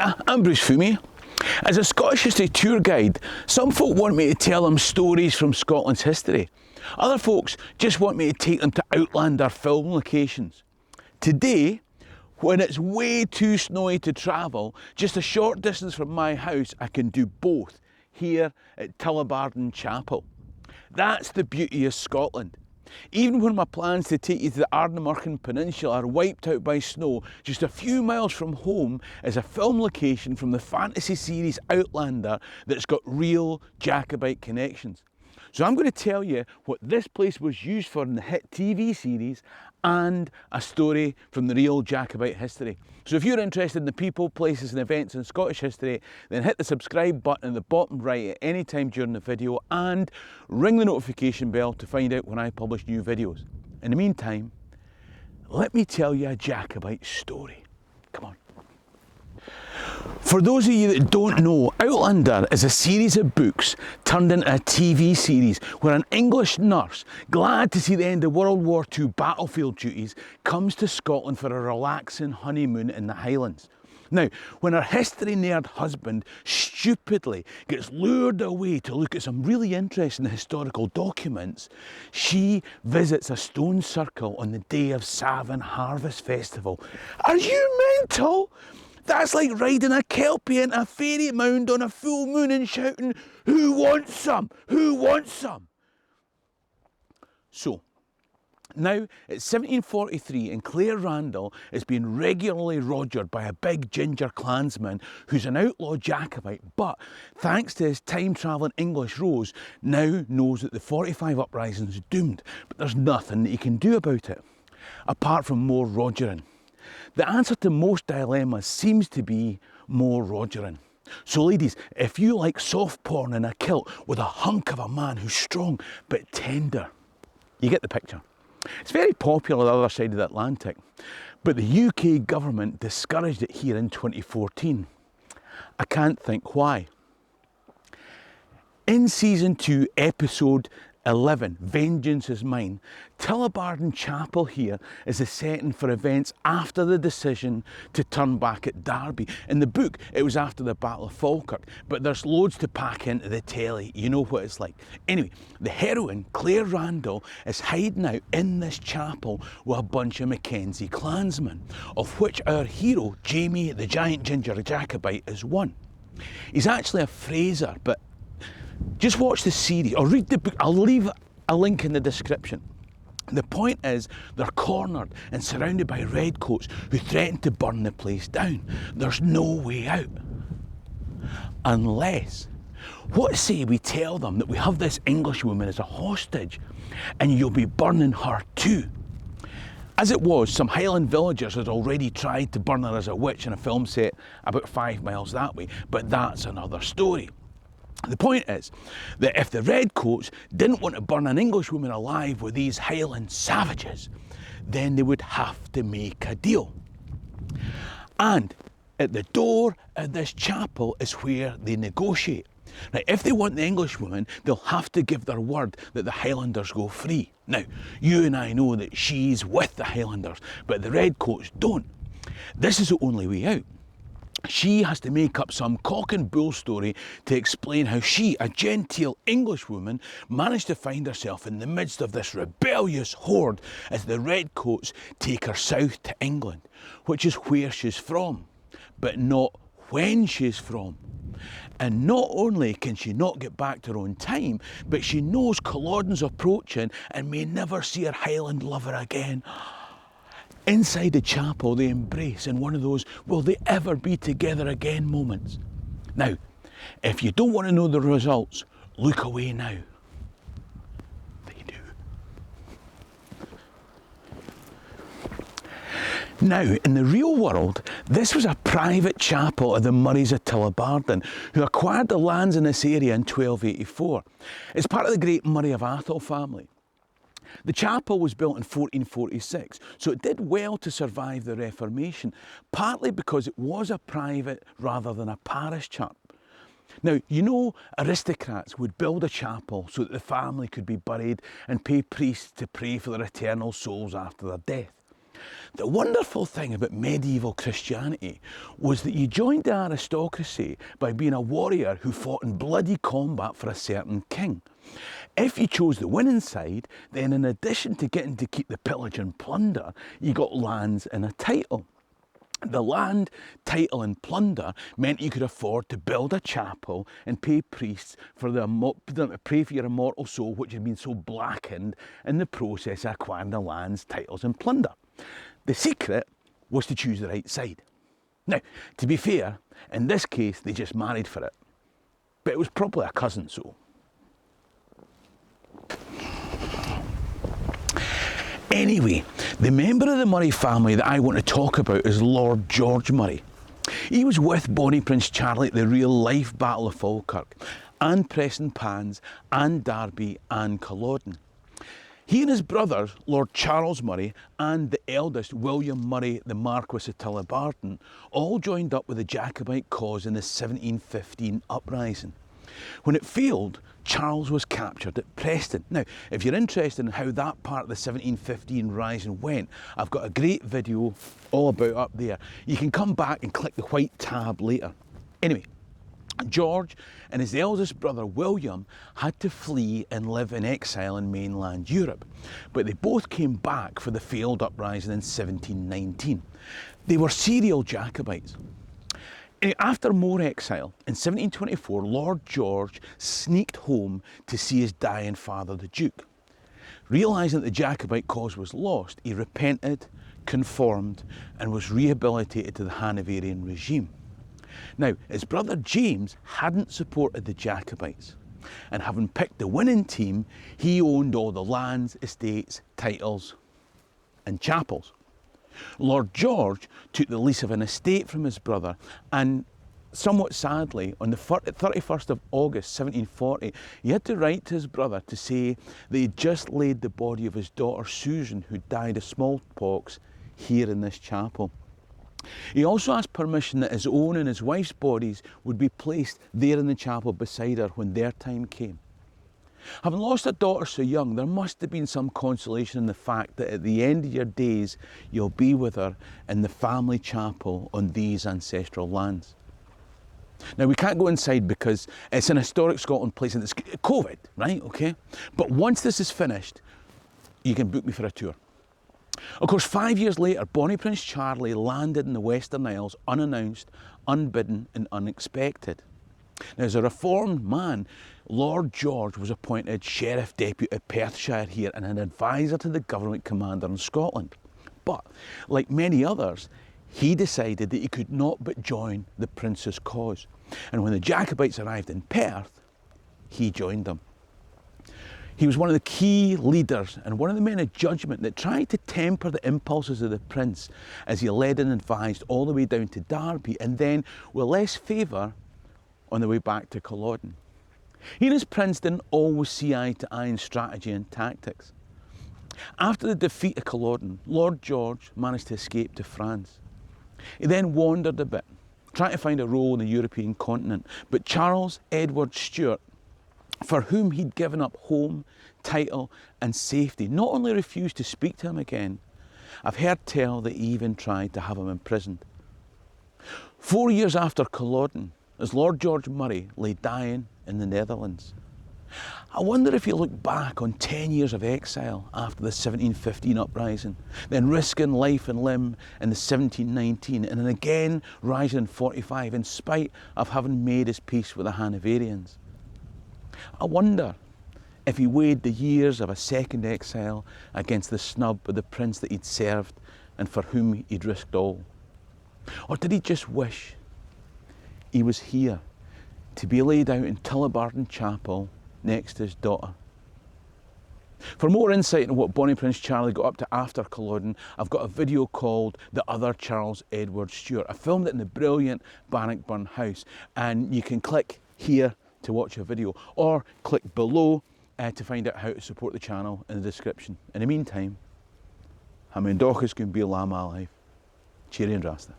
Hiya, I'm Bruce Fumi. As a Scottish history tour guide, some folk want me to tell them stories from Scotland's history. Other folks just want me to take them to outlander film locations. Today, when it's way too snowy to travel, just a short distance from my house, I can do both here at Tullibardine Chapel. That's the beauty of Scotland. Even when my plans to take you to the Ardnamurchan Peninsula are wiped out by snow, just a few miles from home is a film location from the fantasy series Outlander that's got real Jacobite connections. So I'm going to tell you what this place was used for in the hit TV series and a story from the real Jacobite history. So if you're interested in the people, places and events in Scottish history, then hit the subscribe button at the bottom right at any time during the video and ring the notification bell to find out when I publish new videos. In the meantime, let me tell you a Jacobite story. Come on. For those of you that don't know, Outlander is a series of books turned into a TV series where an English nurse, glad to see the end of World War II battlefield duties, comes to Scotland for a relaxing honeymoon in the Highlands. Now, when her history nerd husband stupidly gets lured away to look at some really interesting historical documents, she visits a stone circle on the day of Savin Harvest Festival. Are you mental? That's like riding a kelpie into a fairy mound on a full moon and shouting, "Who wants some? Who wants some?" So, now it's 1743 and Clare Randall is being regularly rogered by a big ginger clansman who's an outlaw Jacobite, but thanks to his time-travelling English Rose, now knows that the 45 uprising's doomed, but there's nothing that he can do about it, apart from more rogering. The answer to most dilemmas seems to be more rogering. So ladies, if you like soft porn in a kilt with a hunk of a man who's strong but tender, you get the picture. It's very popular on the other side of the Atlantic, but the UK government discouraged it here in 2014. I can't think why. In season 2, episode 11, Vengeance is Mine, Tullibardine Chapel here is the setting for events after the decision to turn back at Derby. In the book, it was after the Battle of Falkirk, but there's loads to pack into the telly. You know what it's like. Anyway, the heroine, Clare Randall, is hiding out in this chapel with a bunch of Mackenzie clansmen, of which our hero, Jamie the Giant Ginger Jacobite, is one. He's actually a Fraser, but just watch the series or read the book. I'll leave a link in the description. The point is, they're cornered and surrounded by redcoats who threaten to burn the place down. There's no way out. Unless, what say we tell them that we have this Englishwoman as a hostage and you'll be burning her too? As it was, some Highland villagers had already tried to burn her as a witch in a film set about 5 miles that way, but that's another story. The point is that if the redcoats didn't want to burn an Englishwoman alive with these Highland savages, then they would have to make a deal. And at the door of this chapel is where they negotiate. Now, if they want the Englishwoman, they'll have to give their word that the Highlanders go free. Now, you and I know that she's with the Highlanders, but the redcoats don't. This is the only way out. She has to make up some cock and bull story to explain how she, a genteel Englishwoman, managed to find herself in the midst of this rebellious horde as the redcoats take her south to England, which is where she's from, but not when she's from. And not only can she not get back to her own time, but she knows Culloden's approaching and may never see her Highland lover again. Inside the chapel, they embrace in one of those will they ever be together again moments. Now, if you don't want to know the results, look away now. They do. Now, in the real world, this was a private chapel of the Murrays of Tullibardine, who acquired the lands in this area in 1284. It's part of the great Murray of Athol family. The chapel was built in 1446, so it did well to survive the Reformation, partly because it was a private rather than a parish church. Now, you know, aristocrats would build a chapel so that the family could be buried and pay priests to pray for their eternal souls after their death. The wonderful thing about medieval Christianity was that you joined the aristocracy by being a warrior who fought in bloody combat for a certain king. If you chose the winning side, then in addition to getting to keep the pillage and plunder, you got lands and a title. The land, title and plunder meant you could afford to build a chapel and pay priests for them to pray for your immortal soul, which had been so blackened in the process of acquiring the lands, titles and plunder. The secret was to choose the right side. Now, to be fair, in this case they just married for it, but it was probably a cousin, so. Anyway, the member of the Murray family that I want to talk about is Lord George Murray. He was with Bonnie Prince Charlie at the real-life Battle of Falkirk, and Prestonpans, and Derby, and Culloden. He and his brothers, Lord Charles Murray, and the eldest, William Murray, the Marquess of Tullibardine, all joined up with the Jacobite cause in the 1715 uprising. When it failed, Charles was captured at Preston. Now, if you're interested in how that part of the 1715 rising went, I've got a great video all about up there. You can come back and click the white tab later. Anyway, George and his eldest brother William had to flee and live in exile in mainland Europe, but they both came back for the failed uprising in 1719. They were serial Jacobites. After more exile, in 1724, Lord George sneaked home to see his dying father, the Duke. Realising that the Jacobite cause was lost, he repented, conformed, and was rehabilitated to the Hanoverian regime. Now, his brother James hadn't supported the Jacobites, and having picked the winning team, he owned all the lands, estates, titles, and chapels. Lord George took the lease of an estate from his brother, and somewhat sadly, on the 31st of August 1740, he had to write to his brother to say that he'd just laid the body of his daughter Susan, who died of smallpox, here in this chapel. He also asked permission that his own and his wife's bodies would be placed there in the chapel beside her when their time came. Having lost a daughter so young, there must have been some consolation in the fact that at the end of your days, you'll be with her in the family chapel on these ancestral lands. Now, we can't go inside because it's an historic Scotland place and it's COVID, right? Okay. But once this is finished, you can book me for a tour. Of course, 5 years later, Bonnie Prince Charlie landed in the Western Isles unannounced, unbidden and unexpected. Now, as a reformed man, Lord George was appointed Sheriff Deputy of Perthshire here and an advisor to the government commander in Scotland. But, like many others, he decided that he could not but join the Prince's cause. And when the Jacobites arrived in Perth, he joined them. He was one of the key leaders and one of the men of judgment that tried to temper the impulses of the Prince as he led and advised all the way down to Derby, and then, with less favour, on the way back to Culloden. He and his Prince didn't always see eye to eye in strategy and tactics. After the defeat of Culloden, Lord George managed to escape to France. He then wandered a bit, trying to find a role in the European continent, but Charles Edward Stuart, for whom he'd given up home, title and safety, not only refused to speak to him again, I've heard tell that he even tried to have him imprisoned. 4 years after Culloden, as Lord George Murray lay dying in the Netherlands, I wonder if he looked back on 10 years of exile after the 1715 uprising, then risking life and limb in the 1719 and then again rising in 45 in spite of having made his peace with the Hanoverians. I wonder if he weighed the years of a second exile against the snub of the Prince that he'd served and for whom he'd risked all. Or did he just wish he was here to be laid out in Tullibardine Chapel next to his daughter? For more insight on what Bonnie Prince Charlie got up to after Culloden, I've got a video called The Other Charles Edward Stuart. I filmed it in the brilliant Bannockburn house, and you can click here to watch a video or click below to find out how to support the channel in the description. In the meantime, I'm in Docus Gumbeel Lama alive. Cheery and Rasta.